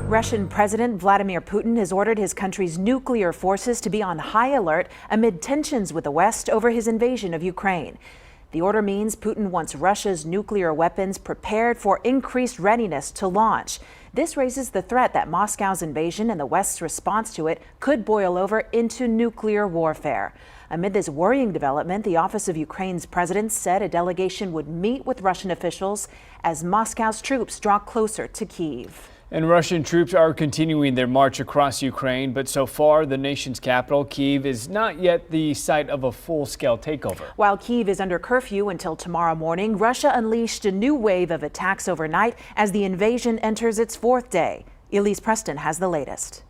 Russian President Vladimir Putin has ordered his country's nuclear forces to be on high alert amid tensions with the West over his invasion of Ukraine. The order means Putin wants Russia's nuclear weapons prepared for increased readiness to launch. This raises the threat that Moscow's invasion and the West's response to it could boil over into nuclear warfare. Amid this worrying development, the office of Ukraine's president said a delegation would meet with Russian officials as Moscow's troops draw closer to Kyiv. And Russian troops are continuing their march across Ukraine, but so far the nation's capital, Kyiv, is not yet the site of a full-scale takeover. While Kyiv is under curfew until tomorrow morning, Russia unleashed a new wave of attacks overnight as the invasion enters its fourth day. Elise Preston has the latest.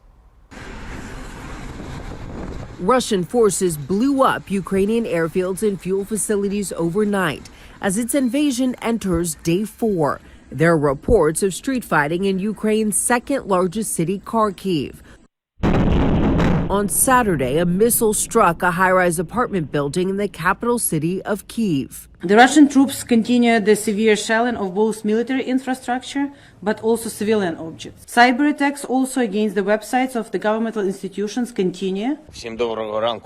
Russian forces blew up Ukrainian airfields and fuel facilities overnight as its invasion enters day 4. There are reports of street fighting in Ukraine's second largest city, Kharkiv. On Saturday, a missile struck a high-rise apartment building in the capital city of Kyiv. The Russian troops continue the severe shelling of both military infrastructure, but also civilian objects. Cyber attacks also against the websites of the governmental institutions continue.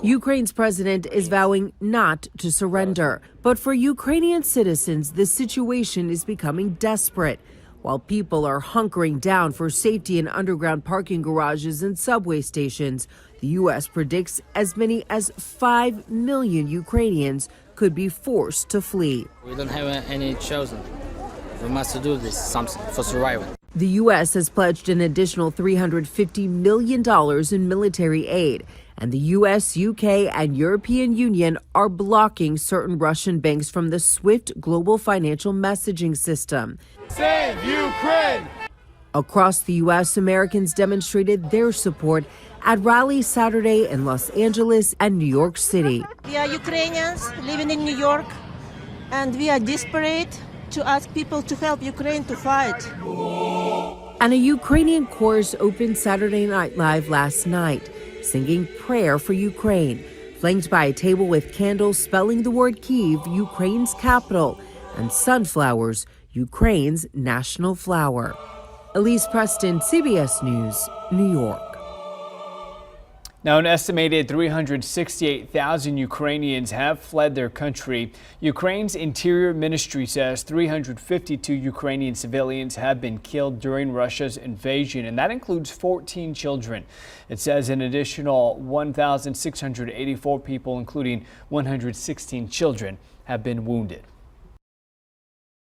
Ukraine's president is vowing not to surrender. But for Ukrainian citizens, the situation is becoming desperate. While people are hunkering down for safety in underground parking garages and subway stations, the U.S. predicts as many as 5 million Ukrainians could be forced to flee. We don't have any choice. We must do this something for survival. The U.S. has pledged an additional $350 million in military aid, and the U.S., U.K., and European Union are blocking certain Russian banks from the SWIFT global financial messaging system. Save Ukraine! Across the U.S., Americans demonstrated their support at rallies Saturday in Los Angeles and New York City. We are Ukrainians living in New York, and we are desperate to ask people to help Ukraine to fight. And a Ukrainian chorus opened Saturday Night Live last night, singing Prayer for Ukraine, flanked by a table with candles spelling the word Kyiv, Ukraine's capital, and sunflowers, Ukraine's national flower. Elise Preston, CBS News, New York. Now, an estimated 368,000 Ukrainians have fled their country. Ukraine's Interior Ministry says 352 Ukrainian civilians have been killed during Russia's invasion, and that includes 14 children. It says an additional 1,684 people, including 116 children, have been wounded.